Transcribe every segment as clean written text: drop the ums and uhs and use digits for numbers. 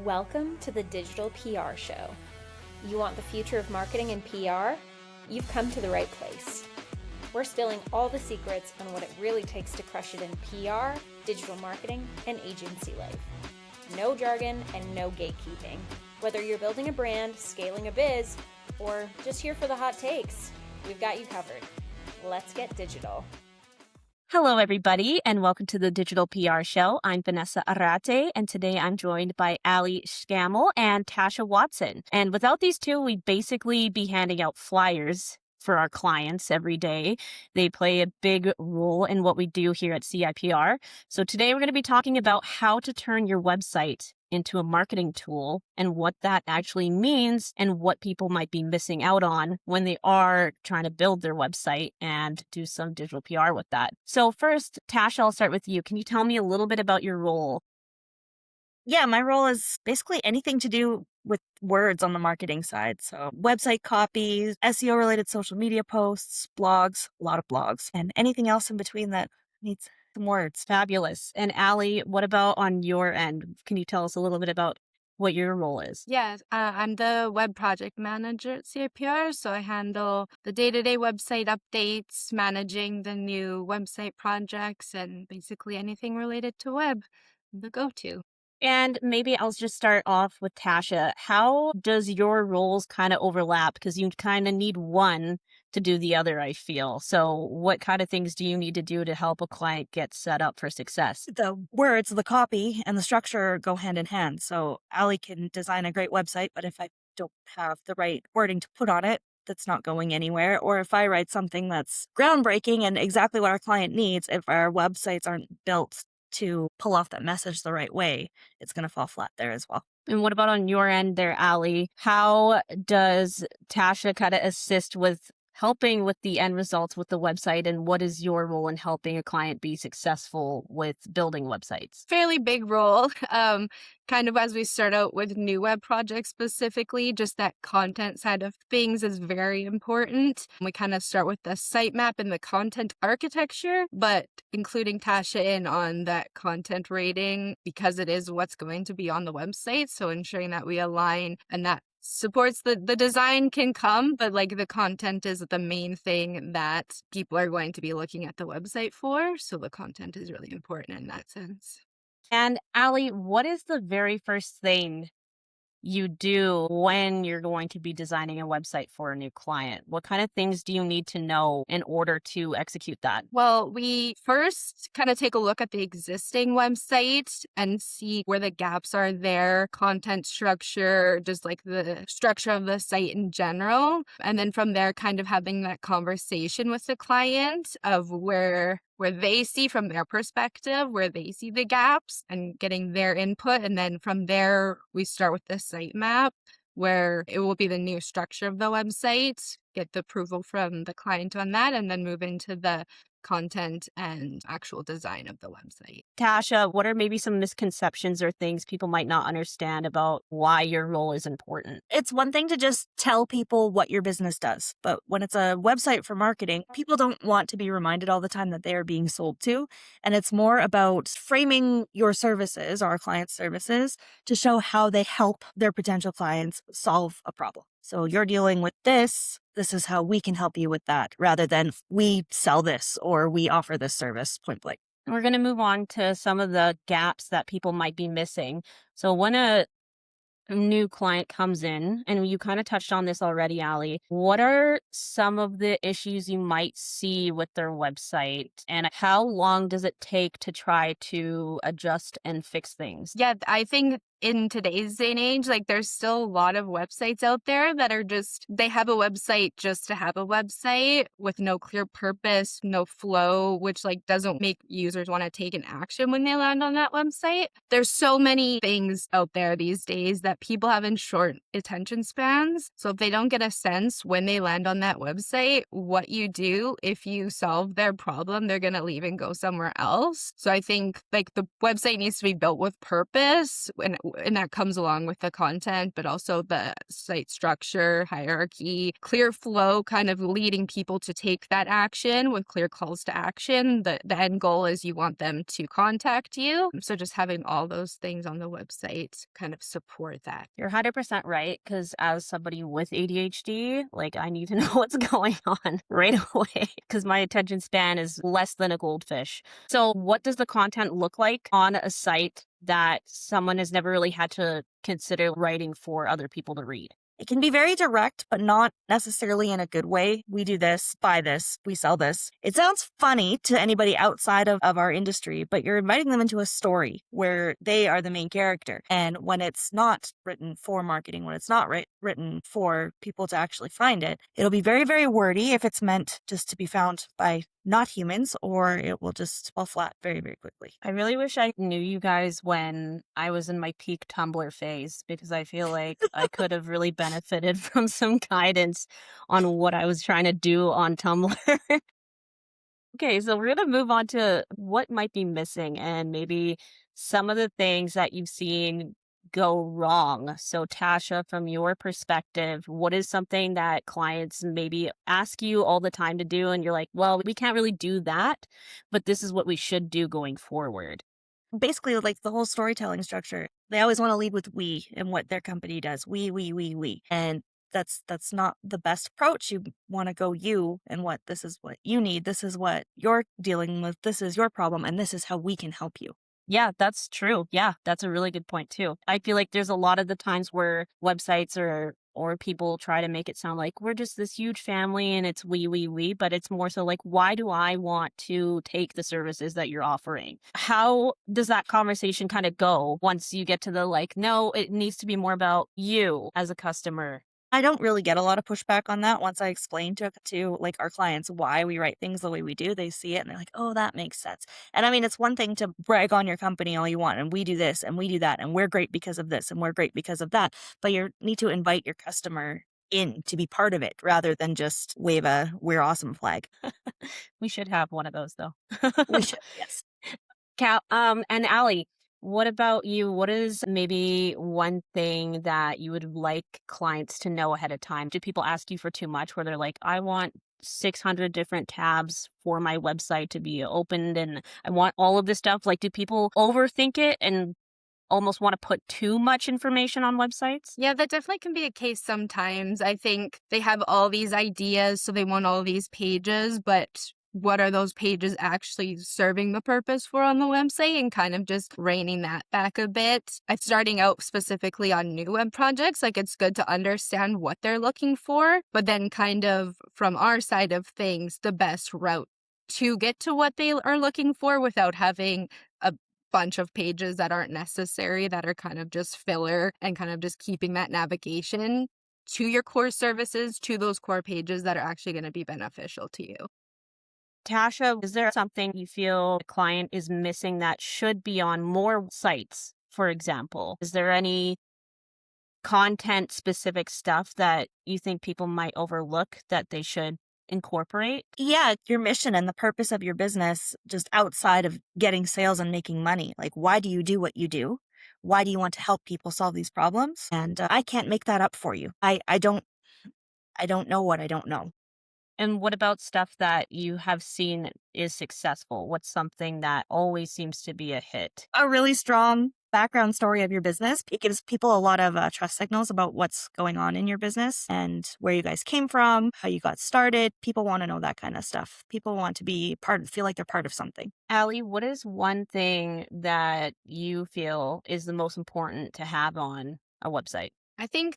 Welcome to the Digital PR Show. You want the future of marketing and PR? You've come to the right place. We're spilling all the secrets on what it really takes to crush it in PR, digital marketing, and agency life. No jargon and no gatekeeping. Whether you're building a brand, scaling a biz, or just here for the hot takes, we've got you covered. Let's get digital. Hello, everybody, and welcome to the Digital PR Show. I'm Vanessa Arate, and today I'm joined by Alli Scammell and Tasha Watson. And without these two, we'd basically be handing out flyers for our clients every day. They play a big role in what we do here at CIPR. So today we're going to be talking about how to turn your website into a marketing tool and what that actually means and what people might be missing out on when they are trying to build their website and do some digital PR with that. So first, Tasha, I'll start with you. Can you tell me a little bit about your role? Yeah, my role is basically anything to do with words on the marketing side. So website copies, SEO related social media posts, blogs, a lot of blogs, and anything else in between that needs some words. Fabulous. And Alli, what about on your end? Can you tell us a little bit about what your role is? Yes, I'm the web project manager at CIPR, so I handle the day-to-day website updates, managing the new website projects, and basically anything related to web, the go-to. And maybe I'll just start off with Tasha. How does your roles kind of overlap? Because you kind of need one to do the other, I feel. So what kind of things do you need to do to help a client get set up for success? The words, the copy, and the structure go hand in hand. So Alli can design a great website, but if I don't have the right wording to put on it, that's not going anywhere. Or if I write something that's groundbreaking and exactly what our client needs, if our websites aren't built to pull off that message the right way, it's going to fall flat there as well. And what about on your end there, Alli? How does Tasha kind of assist with helping with the end results with the website, and what is your role in helping a client be successful with building websites? Fairly big role. Kind of as we start out with new web projects specifically, just that content side of things is very important. We kind of start with the sitemap and the content architecture, but including Tasha in on that content rating because it is what's going to be on the website. So ensuring that we align and that supports the design can come, but like the content is the main thing that people are going to be looking at the website for. So the content is really important in that sense. And Alli, what is the very first thing you do when you're going to be designing a website for a new client? What kind of things do you need to know in order to execute that? Well, we first kind of take a look at the existing website and see where the gaps are there, content structure, just like the structure of the site in general. And then from there, kind of having that conversation with the client of where they see from their perspective, where they see the gaps and getting their input. And then from there, we start with the sitemap, where it will be the new structure of the website, get the approval from the client on that, and then move into the content and actual design of the website. Tasha, what are maybe some misconceptions or things people might not understand about why your role is important? It's one thing to just tell people what your business does, but when it's a website for marketing, people don't want to be reminded all the time that they are being sold to. And it's more about framing your services, our clients' services, to show how they help their potential clients solve a problem. So you're dealing with this is how we can help you with that, rather than we sell this or we offer this service, point blank. We're going to move on to some of the gaps that people might be missing. So when a new client comes in, and you kind of touched on this already, Alli, what are some of the issues you might see with their website, and how long does it take to try to adjust and fix things? Yeah, I think in today's day and age, like there's still a lot of websites out there that are they have a website just to have a website with no clear purpose, no flow, which like doesn't make users want to take an action when they land on that website. There's so many things out there these days that people have in short attention spans. So if they don't get a sense when they land on that website, what you do, if you solve their problem, they're going to leave and go somewhere else. So I think like the website needs to be built with purpose and and that comes along with the content, but also the site structure, hierarchy, clear flow, kind of leading people to take that action with clear calls to action. The end goal is you want them to contact you. So just having all those things on the website kind of support that. You're 100% right. Because as somebody with ADHD, like I need to know what's going on right away because my attention span is less than a goldfish. So, what does the content look like on a site that someone has never really had to consider writing for other people to read? It can be very direct, but not necessarily in a good way. We do this, buy this, we sell this. It sounds funny to anybody outside of our industry, but you're inviting them into a story where they are the main character. And when it's not written for marketing, when it's not written for people to actually find it, it'll be very, very wordy if it's meant just to be found by not humans, or it will just fall flat very, very quickly. I really wish I knew you guys when I was in my peak Tumblr phase because I feel like I could have really benefited from some guidance on what I was trying to do on Tumblr. Okay, so we're going to move on to what might be missing and maybe some of the things that you've seen go wrong. So, Tasha, from your perspective, what is something that clients maybe ask you all the time to do? And you're like, well, we can't really do that, but this is what we should do going forward. Basically, like the whole storytelling structure, they always want to lead with we and what their company does. We. And that's not the best approach. You want to go you and what this is what you need. This is what you're dealing with. This is your problem. And this is how we can help you. Yeah, that's true. Yeah, that's a really good point too. I feel like there's a lot of the times where websites or people try to make it sound like we're just this huge family and it's we, but it's more so like, why do I want to take the services that you're offering? How does that conversation kind of go once you get to the like, no, it needs to be more about you as a customer? I don't really get a lot of pushback on that. Once I explain to like our clients why we write things the way we do, they see it and they're like, "Oh, that makes sense." And I mean, it's one thing to brag on your company all you want, and we do this and we do that, and we're great because of this and we're great because of that. But you need to invite your customer in to be part of it rather than just wave a "we're awesome" flag. We should have one of those though. We should, yes. And Allie, what about you? What is maybe one thing that you would like clients to know ahead of time? Do people ask you for too much where they're like, I want 600 different tabs for my website to be opened and I want all of this stuff? Like, do people overthink it and almost want to put too much information on websites? Yeah, that definitely can be a case sometimes. I think they have all these ideas, so they want all these pages, but what are those pages actually serving the purpose for on the website, and kind of just reining that back a bit. Starting out specifically on new web projects, like it's good to understand what they're looking for, but then kind of from our side of things, the best route to get to what they are looking for without having a bunch of pages that aren't necessary, that are kind of just filler, and kind of just keeping that navigation to your core services, to those core pages that are actually going to be beneficial to you. Tasha, is there something you feel a client is missing that should be on more sites, for example? Is there any content specific stuff that you think people might overlook that they should incorporate? Yeah, your mission and the purpose of your business, just outside of getting sales and making money. Like, why do you do what you do? Why do you want to help people solve these problems? And I can't make that up for you. I don't know what I don't know. And what about stuff that you have seen is successful? What's something that always seems to be a hit? A really strong background story of your business. It gives people a lot of trust signals about what's going on in your business and where you guys came from, how you got started. People want to know that kind of stuff. People want to be feel like they're part of something. Allie, what is one thing that you feel is the most important to have on a website? I think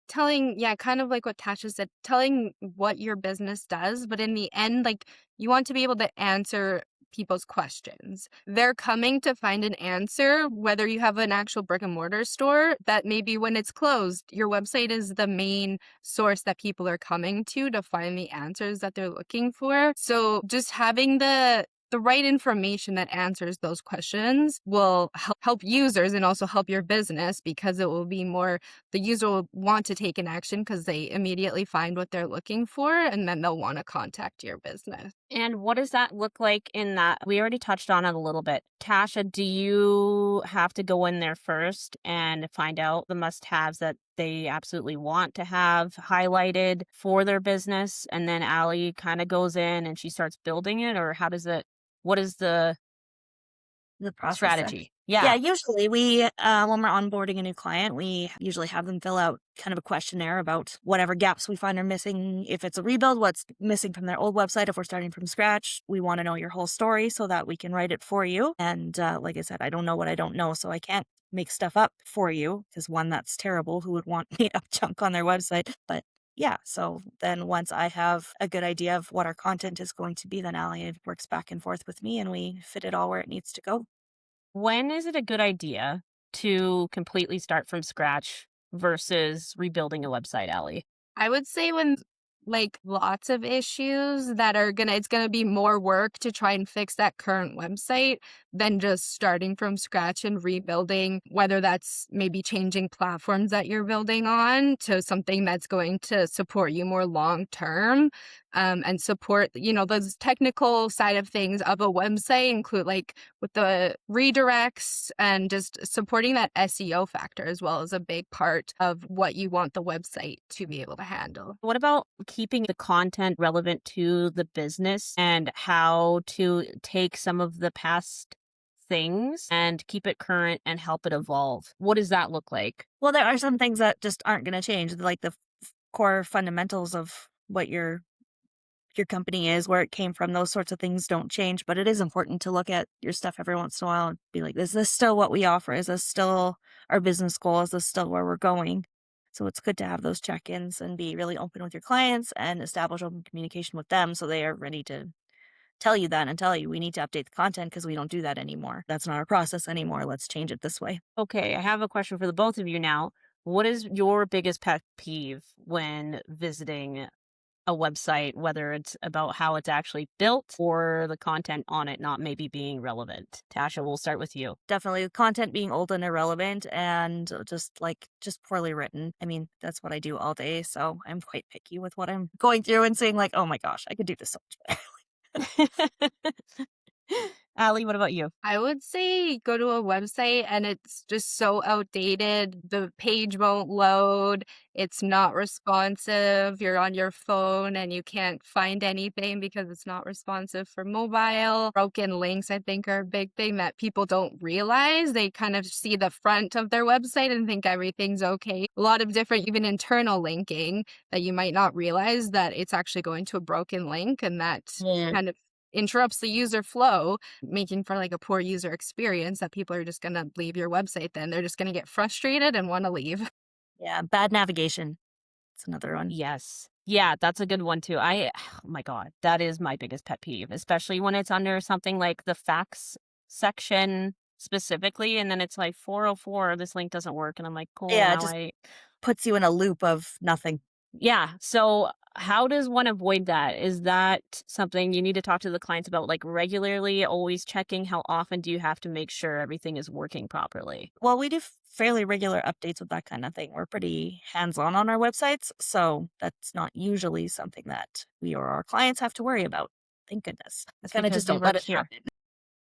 kind of like what Tasha said, telling what your business does, but in the end, like you want to be able to answer people's questions. They're coming to find an answer, whether you have an actual brick and mortar store, that maybe when it's closed, your website is the main source that people are coming to find the answers that they're looking for. So just having the right information that answers those questions will help users and also help your business, because it will be more, the user will want to take an action because they immediately find what they're looking for, and then they'll want to contact your business. And what does that look like in that? We already touched on it a little bit. Tasha, do you have to go in there first and find out the must haves that they absolutely want to have highlighted for their business? And then Allie kind of goes in and she starts building it? Or how does it, what is the The process there. strategy? Yeah, Yeah. usually when we're onboarding a new client, we usually have them fill out kind of a questionnaire about whatever gaps we find are missing. If it's a rebuild, what's missing from their old website. If we're starting from scratch, we want to know your whole story so that we can write it for you. And like I said, I don't know what I don't know, so I can't make stuff up for you because one, that's terrible. Who would want made up junk on their website? But yeah, so then once I have a good idea of what our content is going to be, then Allie works back and forth with me and we fit it all where it needs to go. When is it a good idea to completely start from scratch versus rebuilding a website, Allie? I would say when like lots of issues that are it's gonna be more work to try and fix that current website than just starting from scratch and rebuilding, whether that's maybe changing platforms that you're building on to something that's going to support you more long term. And support, those technical side of things of a website include like with the redirects and just supporting that SEO factor as well as a big part of what you want the website to be able to handle. What about keeping the content relevant to the business and how to take some of the past things and keep it current and help it evolve? What does that look like? Well, there are some things that just aren't going to change, like the core fundamentals of what your company is, where it came from. Those sorts of things don't change, but it is important to look at your stuff every once in a while and be like, is this still what we offer? Is this still our business goal? Is this still where we're going? So it's good to have those check-ins and be really open with your clients and establish open communication with them so they are ready to tell you that and tell you we need to update the content because we don't do that anymore. That's not our process anymore. Let's change it this way. Okay, I have a question for the both of you now. What is your biggest pet peeve when visiting a website, whether it's about how it's actually built or the content on it not maybe being relevant? Tasha, we'll start with you. Definitely the content being old and irrelevant and just poorly written. I mean, that's what I do all day. So I'm quite picky with what I'm going through and saying like, oh my gosh, I could do this so much better. Allie, what about you? I would say go to a website and it's just so outdated. The page won't load. It's not responsive. You're on your phone and you can't find anything because it's not responsive for mobile. Broken links, I think, are a big thing that people don't realize. They kind of see the front of their website and think everything's okay. A lot of different, even internal linking that you might not realize that it's actually going to a broken link and that kind of interrupts the user flow, making for like a poor user experience that people are just going to leave your website. Then they're just going to get frustrated and want to leave. Yeah, bad navigation. It's another one. Yes. Yeah, that's a good one too. Oh my God, that is my biggest pet peeve, especially when it's under something like the facts section specifically. And then it's like 404, this link doesn't work. And I'm like, cool, Yeah, it now just puts you in a loop of nothing. yeah. So how does one avoid that? Is that something you need to talk to the clients about, like regularly, always checking? How often do you have to make sure everything is working properly? Well, we do fairly regular updates with that kind of thing. We're pretty hands-on on our websites, so that's not usually something that we or our clients have to worry about. Thank goodness. That's Kind of because just we don't let work it here. happen.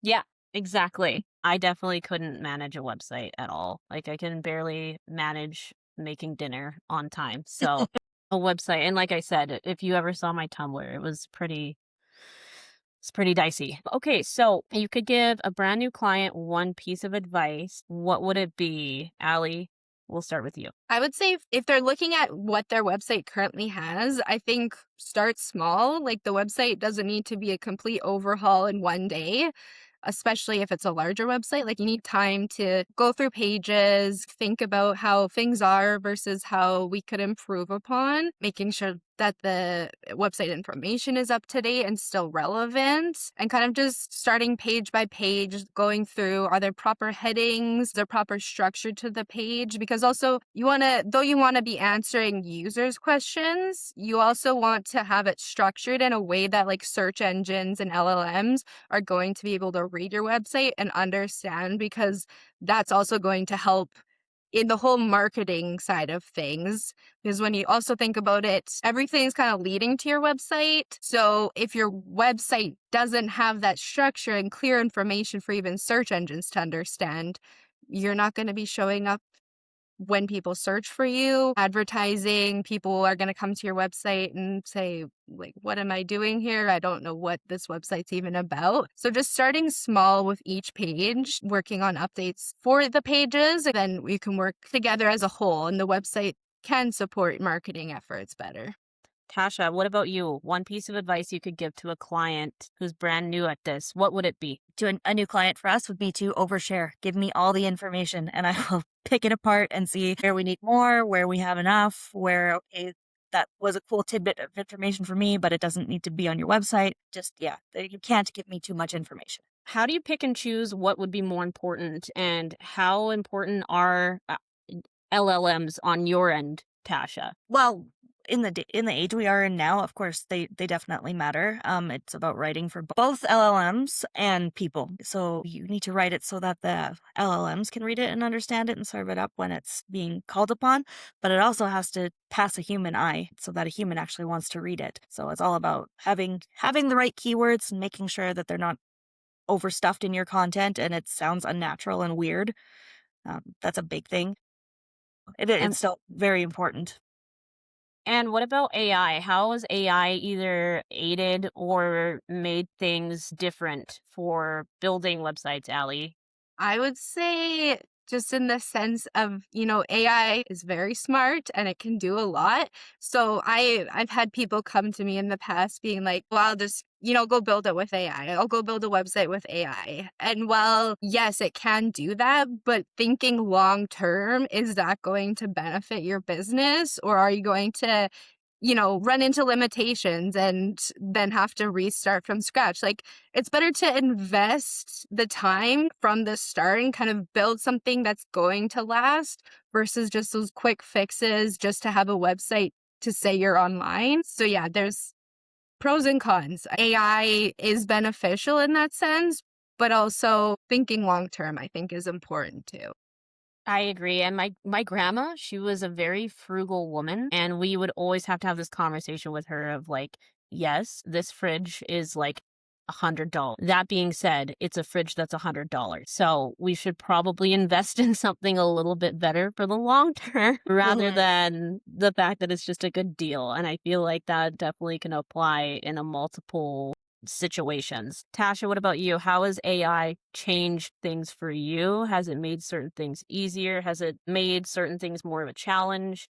Yeah, exactly. I definitely couldn't manage a website at all. Like I can barely manage making dinner on time. So a website, and like I said, if you ever saw my Tumblr, it's pretty dicey. Okay, so you could give a brand new client one piece of advice. What would it be? Allie, we'll start with you. I would say if they're looking at what their website currently has, I think start small. Like the website doesn't need to be a complete overhaul in one day, especially if it's a larger website. Like you need time to go through pages, think about how things are versus how we could improve upon, making sure that the website information is up to date and still relevant, and kind of just starting page by page, going through, are there proper headings, is there proper structure to the page? Because also you want to, though you want to be answering users' questions, you also want to have it structured in a way that like search engines and LLMs are going to be able to read your website and understand, because that's also going to help in the whole marketing side of things. Because when you also think about it, everything's kind of leading to your website. So if your website doesn't have that structure and clear information for even search engines to understand, you're not going to be showing up when people search for you. Advertising, people are going to come to your website and say, like, what am I doing here? I don't know what this website's even about. So just starting small with each page, working on updates for the pages, and then we can work together as a whole, and the website can support marketing efforts better. Tasha, what about you? One piece of advice you could give to a client who's brand new at this, what would it be? To a new client for us would be to overshare. Give me all the information and I will pick it apart and see where we need more, where we have enough, where, okay, that was a cool tidbit of information for me, but it doesn't need to be on your website. Just, yeah, you can't give me too much information. How do you pick and choose what would be more important, and how important are LLMs on your end, Tasha? Well, in the age we are in now, of course, they definitely matter. It's about writing for both LLMs and people. So you need to write it so that the LLMs can read it and understand it and serve it up when it's being called upon. But it also has to pass a human eye so that a human actually wants to read it. So it's all about having the right keywords and making sure that they're not overstuffed in your content and it sounds unnatural and weird. That's a big thing. And It's still very important. And what about AI? How has AI either aided or made things different for building websites, Alli? I would say just in the sense of, AI is very smart and it can do a lot. So I've had people come to me in the past being like, well, I'll just, go build it with AI. I'll go build a website with AI. And well, yes, it can do that, but thinking long term, is that going to benefit your business, or are you going to run into limitations and then have to restart from scratch? Like, it's better to invest the time from the start and kind of build something that's going to last versus just those quick fixes just to have a website to say you're online. So yeah, there's pros and cons. AI is beneficial in that sense, but also thinking long term, I think, is important too. I agree. And my grandma, she was a very frugal woman, and we would always have to have this conversation with her of like, yes, this fridge is like $100. That being said, it's a fridge that's $100. So we should probably invest in something a little bit better for the long term rather Mhm. than the fact that it's just a good deal. And I feel like that definitely can apply in a multiple situations. Tasha, what about you? How has AI changed things for you? Has it made certain things easier? Has it made certain things more of a challenge?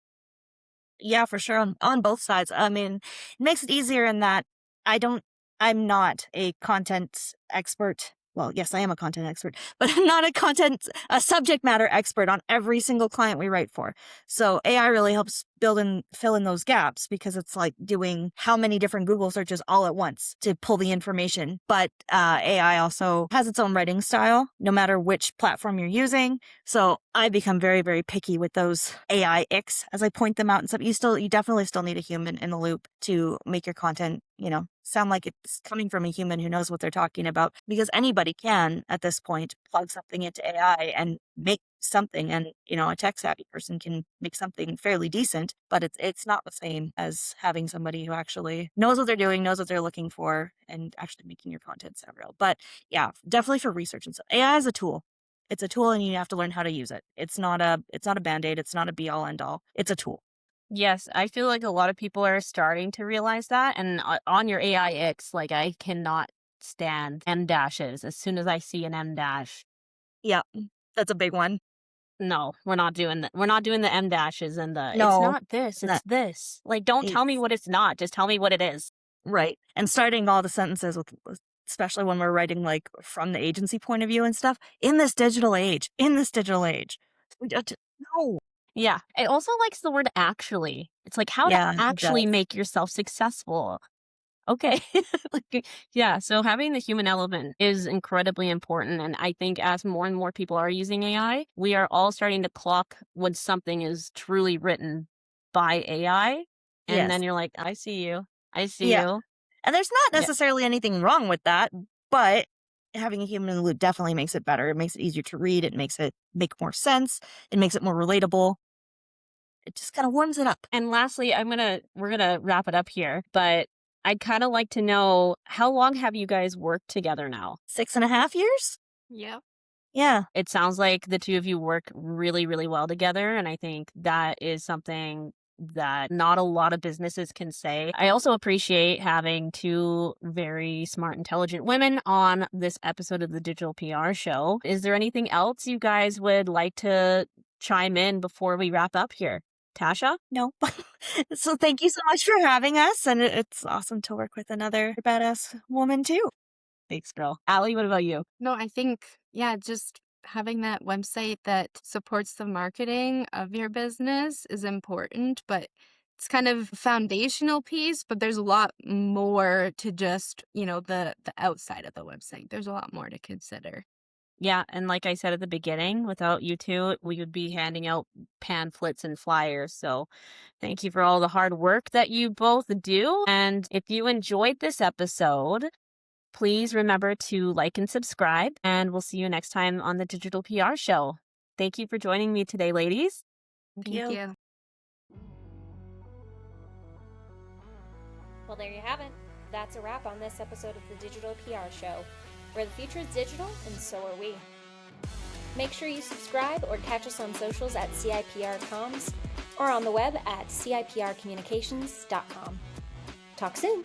Yeah, for sure. On both sides. I mean, it makes it easier in that I don't, I'm not a content expert. Well, yes, I am a content expert, but I'm not a subject matter expert on every single client we write for. So AI really helps fill in those gaps because it's like doing how many different Google searches all at once to pull the information. But AI also has its own writing style, no matter which platform you're using. So I become very, very picky with those AI icks as I point them out and stuff. You definitely still need a human in the loop to make your content, sound like it's coming from a human who knows what they're talking about, because anybody can at this point plug something into AI and make something, and a tech savvy person can make something fairly decent, but it's not the same as having somebody who actually knows what they're doing, knows what they're looking for, and actually making your content sound real. But yeah, definitely for research and stuff. AI is a tool. It's a tool and you have to learn how to use it. It's not a band-aid, it's not a be all end all. It's a tool. Yes, I feel like a lot of people are starting to realize that. And on your AI X, like I cannot stand M dashes. As soon as I see an M dash, Yeah, that's a big one. no, we're not doing that. We're not doing the M dashes and it's No, not this, that it's this. Like, don't tell me it's what it's not. Just tell me what it is. right. And starting all the sentences especially when we're writing like from the agency point of view and stuff in this digital age, we just, no. Yeah. It also likes the word actually. It's like how to Yeah, it actually does. make yourself successful. Okay. Like, yeah. So having the human element is incredibly important. And I think as more and more people are using AI, we are all starting to clock when something is truly written by AI. And Yes. then you're like, I see you. I see Yeah. you. And there's not Yeah. necessarily anything wrong with that, but having a human in the loop definitely makes it better. It makes it easier to read. It makes it make more sense. It makes it more relatable. It just kind of warms it up. And lastly, we're gonna wrap it up here, but I'd kind of like to know, how long have you guys worked together now? 6.5 years? Yep. Yeah. It sounds like the two of you work really, really well together. And I think that is something that not a lot of businesses can say. I also appreciate having two very smart, intelligent women on this episode of the Digital PR Show. Is there anything else you guys would like to chime in before we wrap up here? Tasha? No. So thank you so much for having us. And it's awesome to work with another badass woman too. Thanks, girl. Alli, what about you? No, I think, yeah, just having that website that supports the marketing of your business is important, but it's kind of foundational piece, but there's a lot more to just, the outside of the website. There's a lot more to consider. Yeah, and like I said at the beginning, without you two, we would be handing out pamphlets and flyers. So thank you for all the hard work that you both do. And if you enjoyed this episode, please remember to like and subscribe, and we'll see you next time on the Digital PR Show. Thank you for joining me today, ladies. Thank you. Well, there you have it. That's a wrap on this episode of the Digital PR Show, where the future is digital and so are we. Make sure you subscribe or catch us on socials at CIPR Comms or on the web at CIPRcommunications.com. Talk soon.